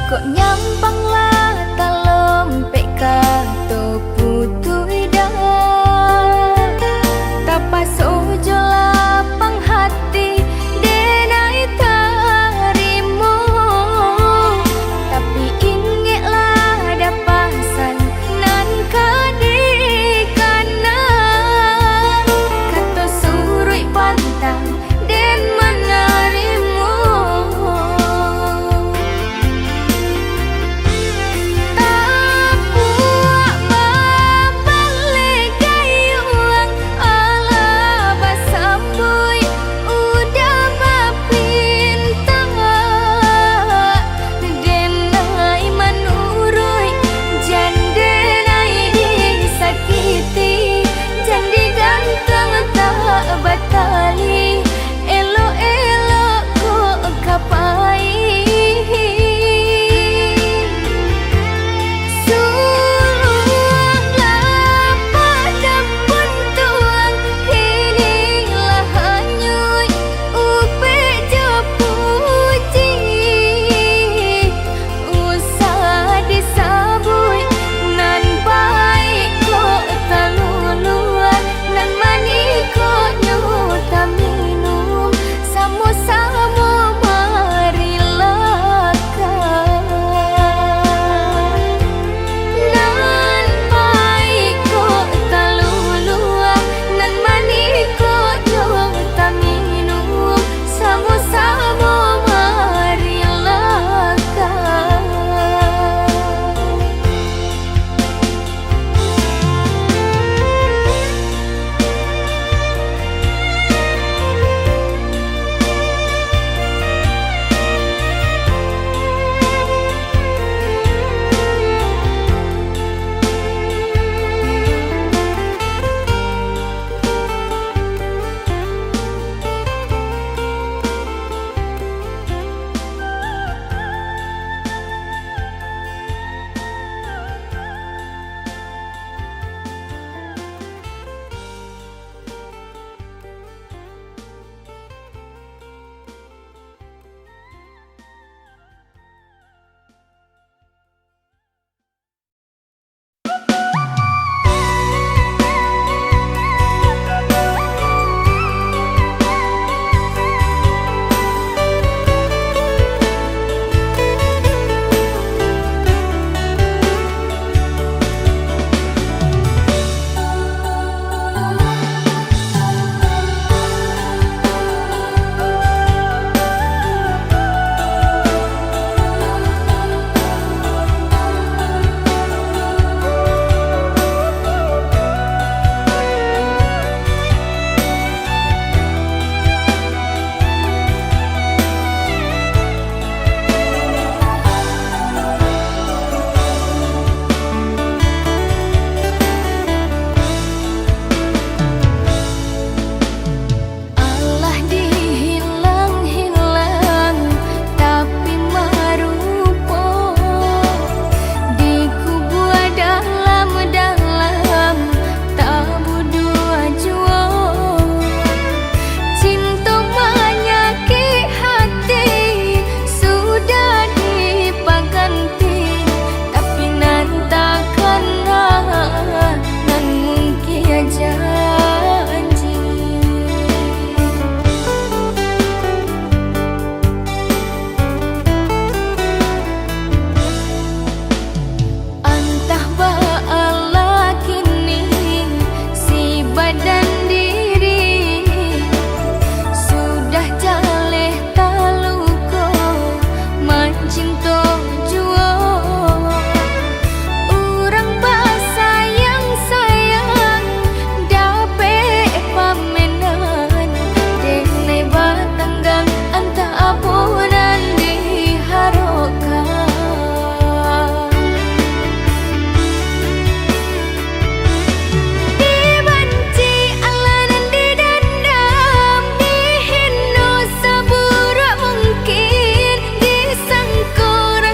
Kok nyampanglah talompe kato putui dah. Tapas ojo lapang hati denai tarimo. Tapi ingetlah dapasan nan kadikana. Kato surui pantang den menarimu. Batali elo-elo ko kapai. Sululah pada puntuang inilah hanyui upe jepuji. Usah disabui nan baik ko taluluan nan mani ko tak minum sama-sama marilakan. Nan baik ko taluluan nan mani ko tak minum sama-sama marilakan. Kurang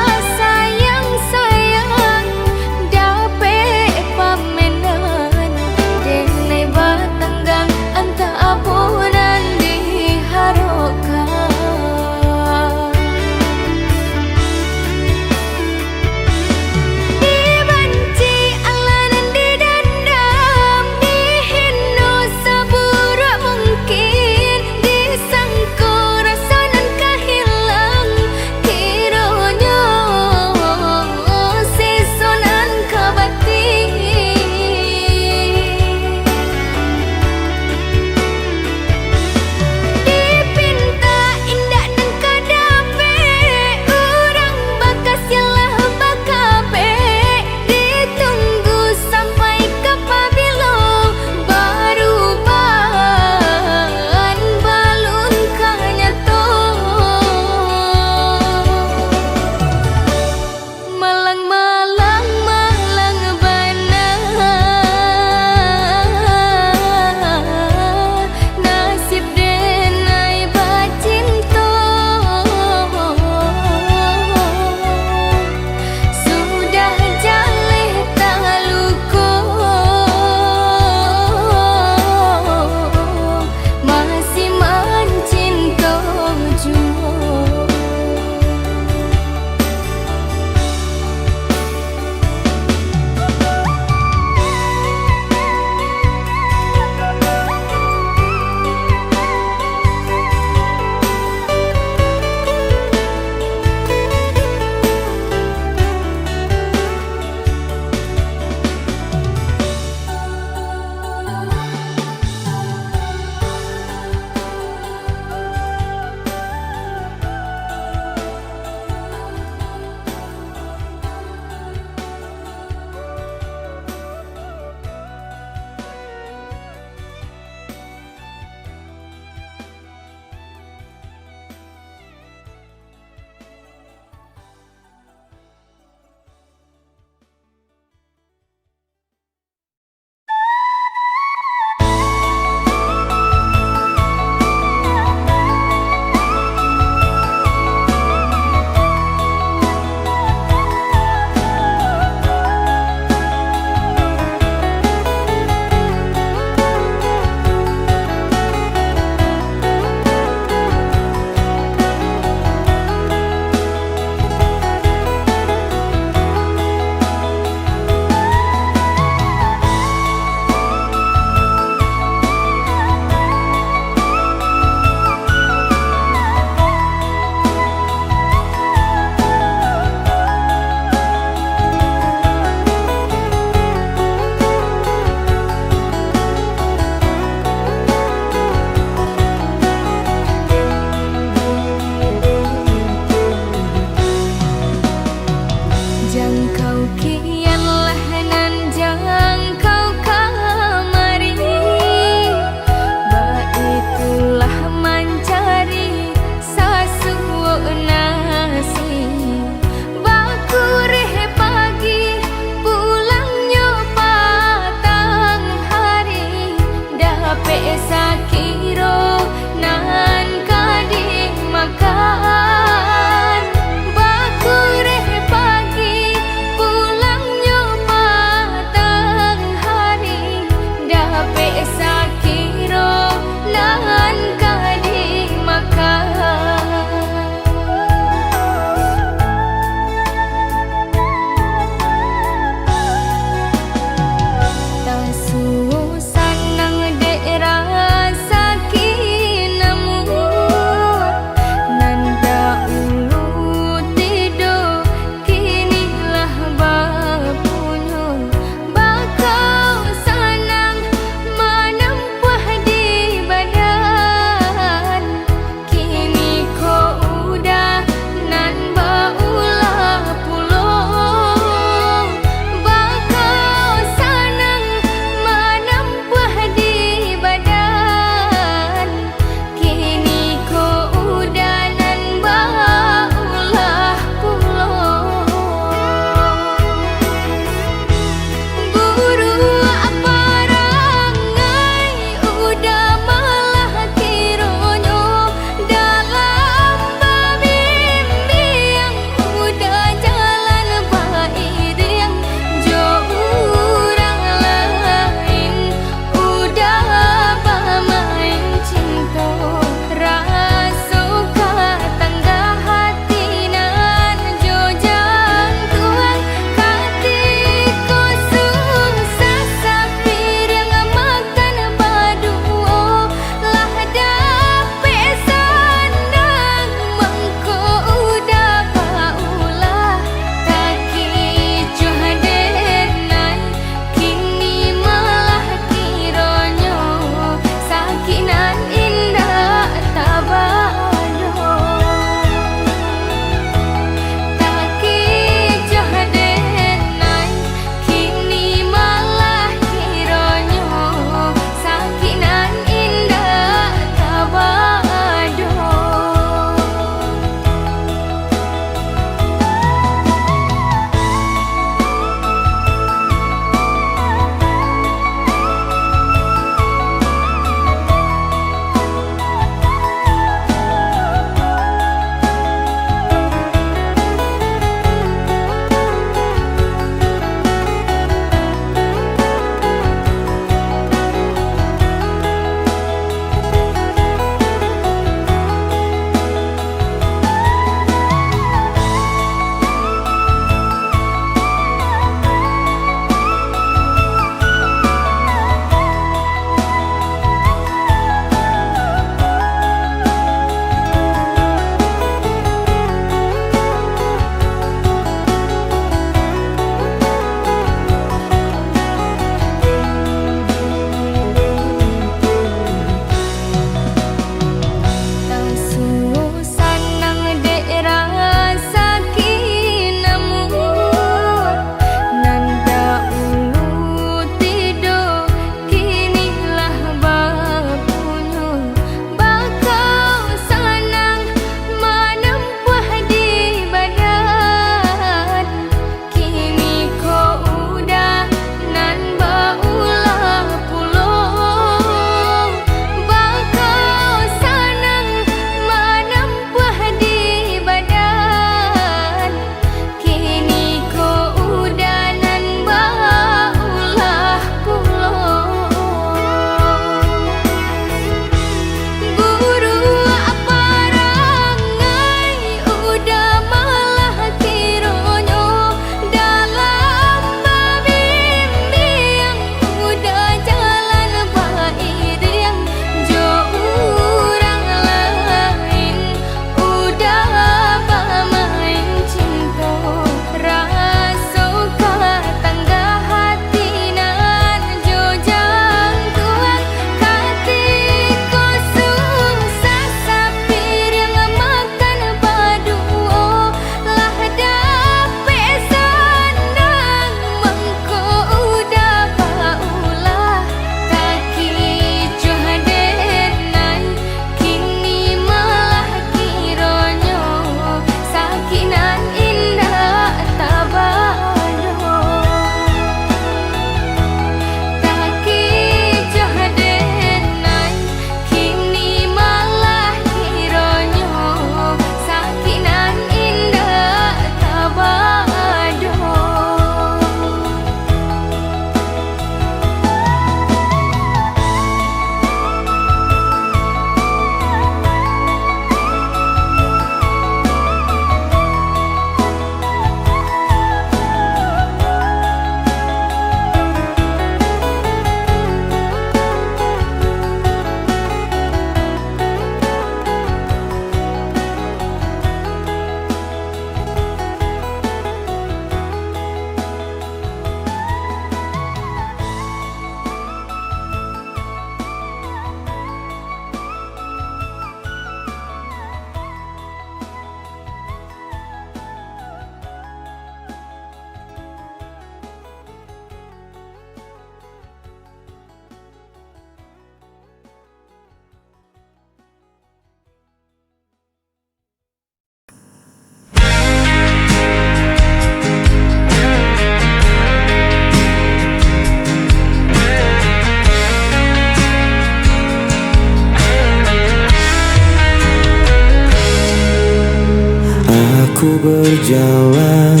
Ku berjalan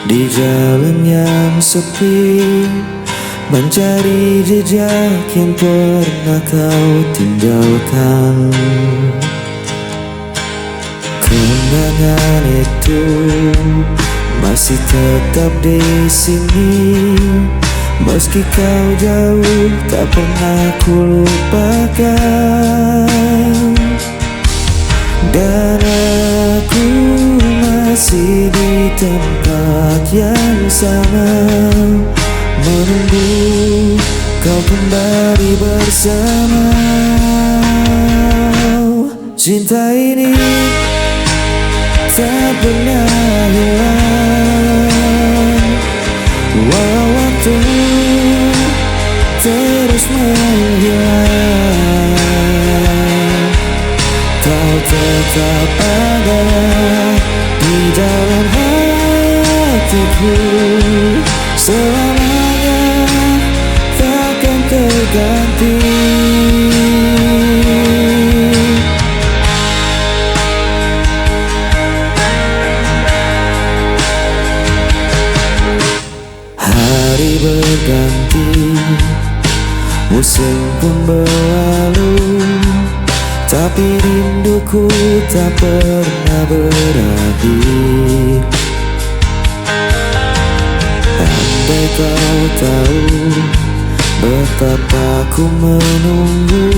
di jalan yang sepi, mencari jejak yang pernah kau tinggalkan. Kenangan itu masih tetap di sini, meski kau jauh tak pernah ku lupakan. Dan aku masih di tempat yang sama, menunggu kau kembali bersama. Cinta ini tak pernah hilang, walau waktu terus menghilang. Kau tetap ada di dalam hatiku, selamanya takkan terganti. Hari berganti, musim pun berlalu, tapi rinduku tak pernah berakhir. Andai kau tahu betapa ku menunggu,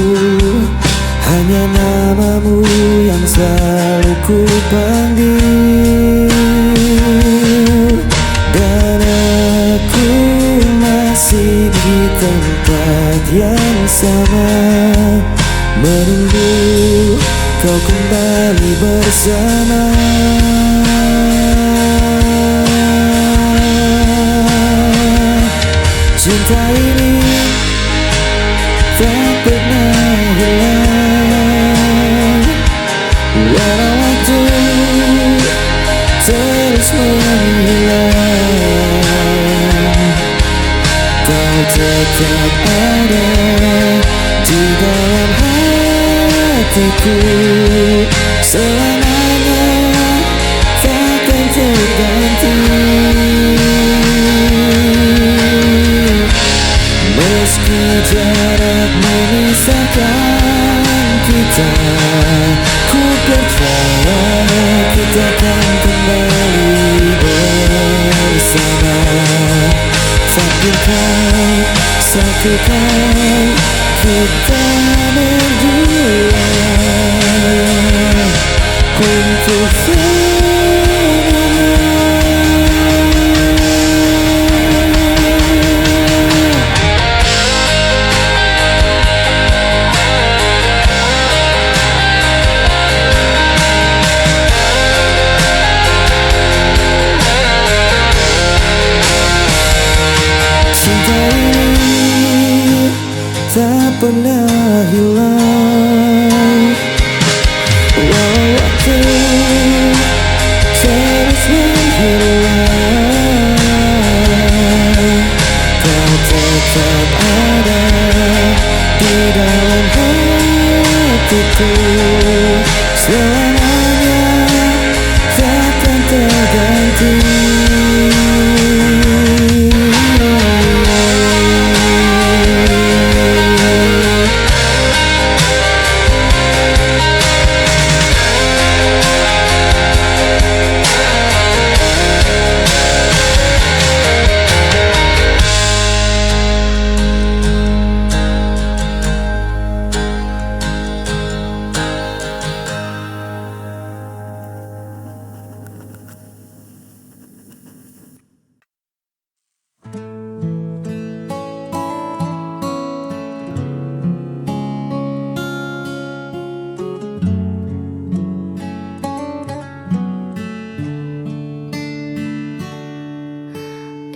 hanya namamu yang selalu ku panggil. Dan aku masih di tempat yang sama, menunggu kau kembali bersama. Cinta ini tak pernah hilang, walau waktu terus menghilang. Kau tetap ada di dalam hatiku, selamanya takkan terganti. Meski jarak memisahkan kita, ku percaya kita akan kembali bersama. Takdirkan satu kali kita berdua untuk tak pernah hilang, walau waktu terus menghilang. Kau tetap ada di dalam hatiku, selamanya takkan terganti.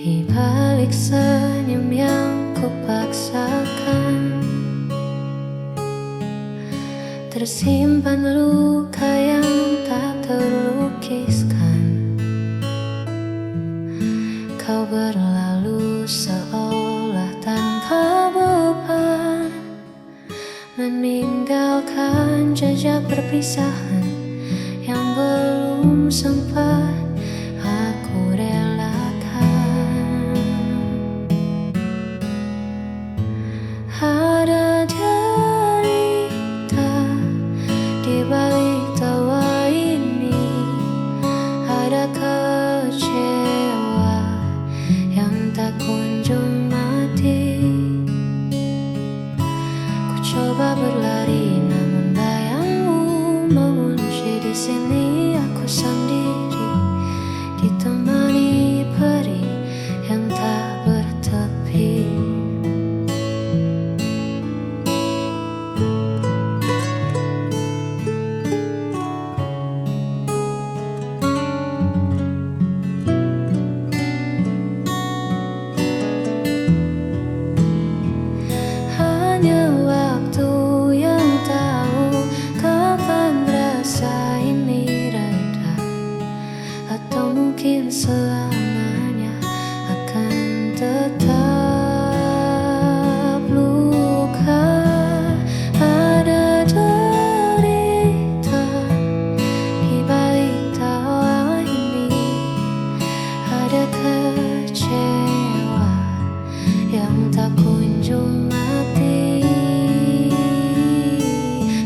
Di balik senyum yang kupaksakan, tersimpan luka yang tak terlukiskan. Kau berlalu seolah tanpa beban, meninggalkan jejak perpisahan yang belum belum sempat aku relakan. Ada derita di balik tawa ini, ada kecewa yang tak kunjung mati. Ku coba berlari namun bayangmu mengunci di sini. Aku sendiri ditemani peri yang tak bertepi. Hanya waktu yang tahu kapan rasa ini reda, atau mungkin selamanya akan tetap luka. Ada derita di balik tawa ini, ada kecewa yang tak kunjung mati.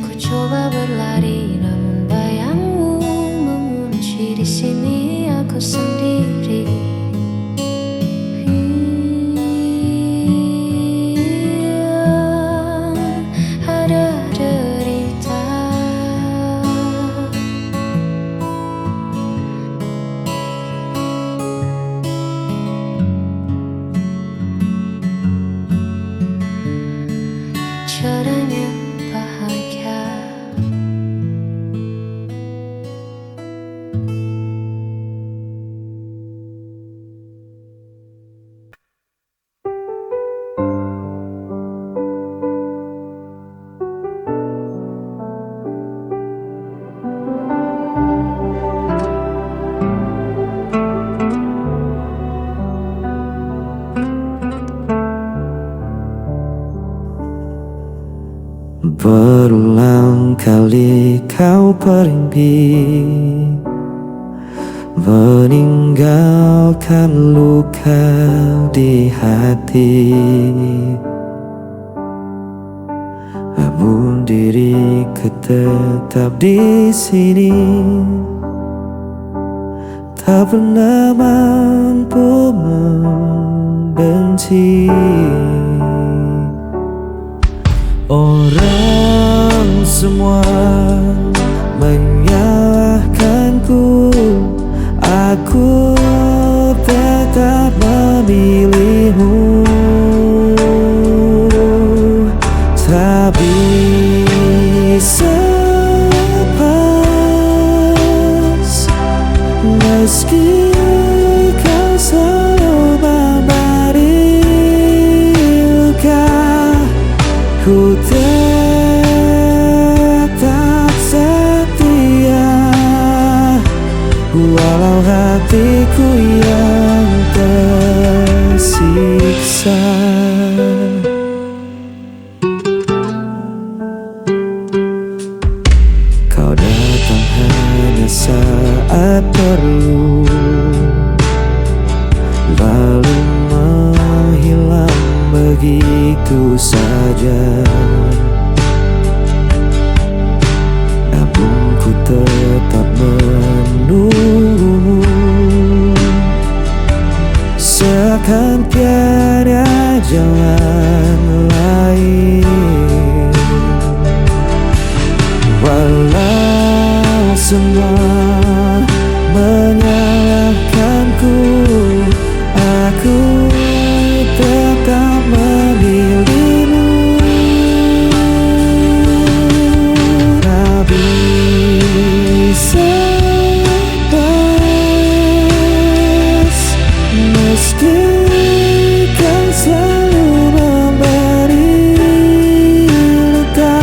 Ku coba berlari namun bayangmu mengunci di sini. Aku sendiri. Ada derita. Caranya bahagia. Berulang kali kau bermimpi meninggalkan luka di hati. Namun diriku tetap di sini, tak pernah mampu membenci. Orang semua menyalahkanku, aku tetap memilihmu. Tak bisa lepas meski kau selalu memberi luka. Ku tetap setia walau hatiku yang tersiksa. Kau datang hanya saat perlu, lalu menghilang begitu saja. Namun ku tetap menunggu, seakan tiada jalan lain. Walau semua menyalahkanku, aku tetap memilihmu. Tak bisa lepas meski kau selalu memberi luka.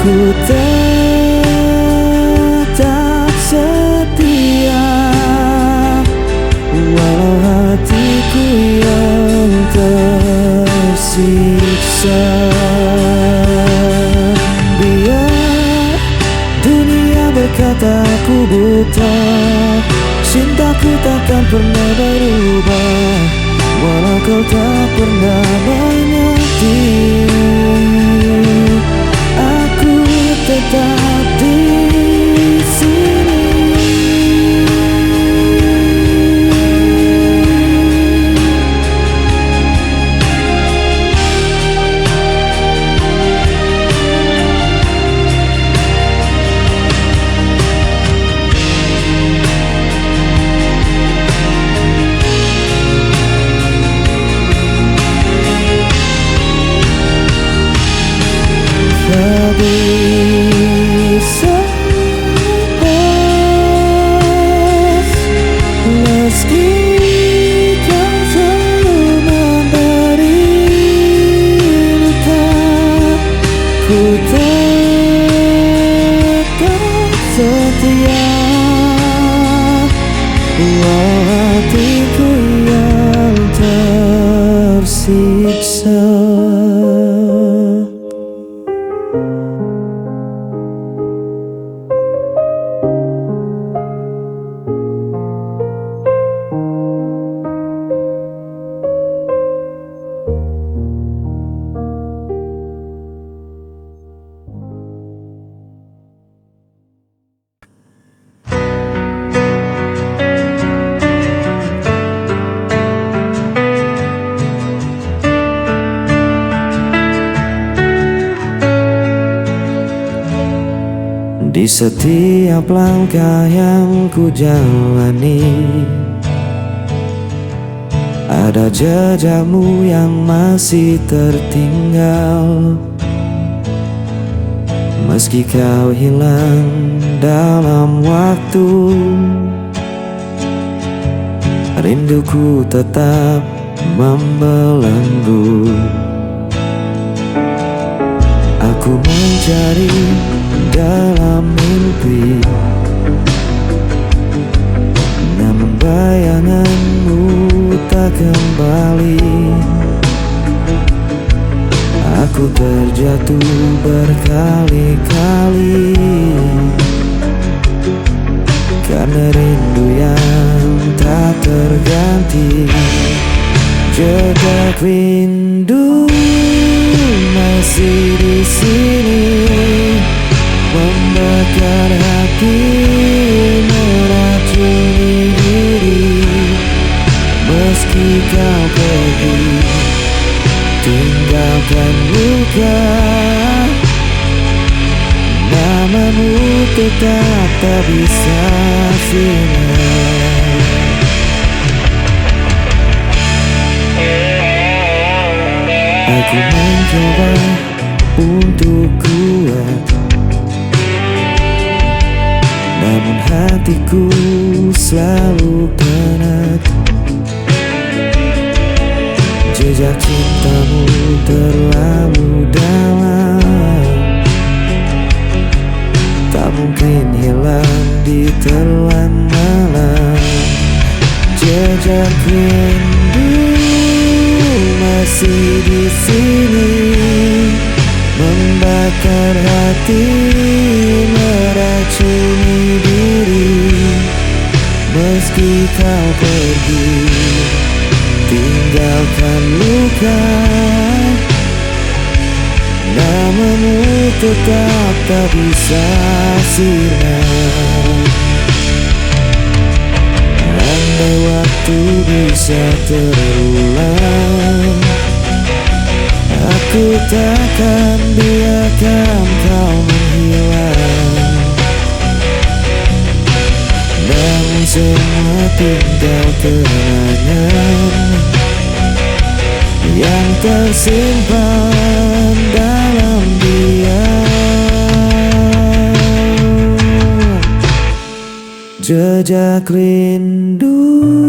Ku tetap setia walau hatiku yang tersiksa. Biar dunia berkata aku tak, cintaku takkan pernah berubah, walau kau tak pernah mengerti. Aku tetap di sini. Bisa lepas, meski kau selalu memberi luka, ku tetap setia, walau hatiku yang tersiksa. Di setiap langkah yang ku jalani, ada jejakmu yang masih tertinggal. Meski kau hilang dalam waktu, rinduku tetap membelenggu. Aku mencari dalam mimpi, namun bayanganmu tak kembali. Aku terjatuh berkali-kali karena rindu yang tak terganti. Jejak rindu masih di sini, membakar hati, meracuni diri. Meski kau pergi, tinggalkan luka, namamu tetap tak bisa sinar. Aku mencoba untuk kuat, namun hatiku selalu penat. Jejak cintamu terlalu dalam, tak mungkin hilang di telan malam. Jejak rindu masih di sini, membakar hati, meracuni diri. Meski kau pergi, tinggalkan luka, namamu tetap tak bisa sinar. Andai waktu bisa terulang, aku takkan biarkan kau menghilang. Namun semua tinggal kenangan yang tersimpan dalam diam. Jejak rindu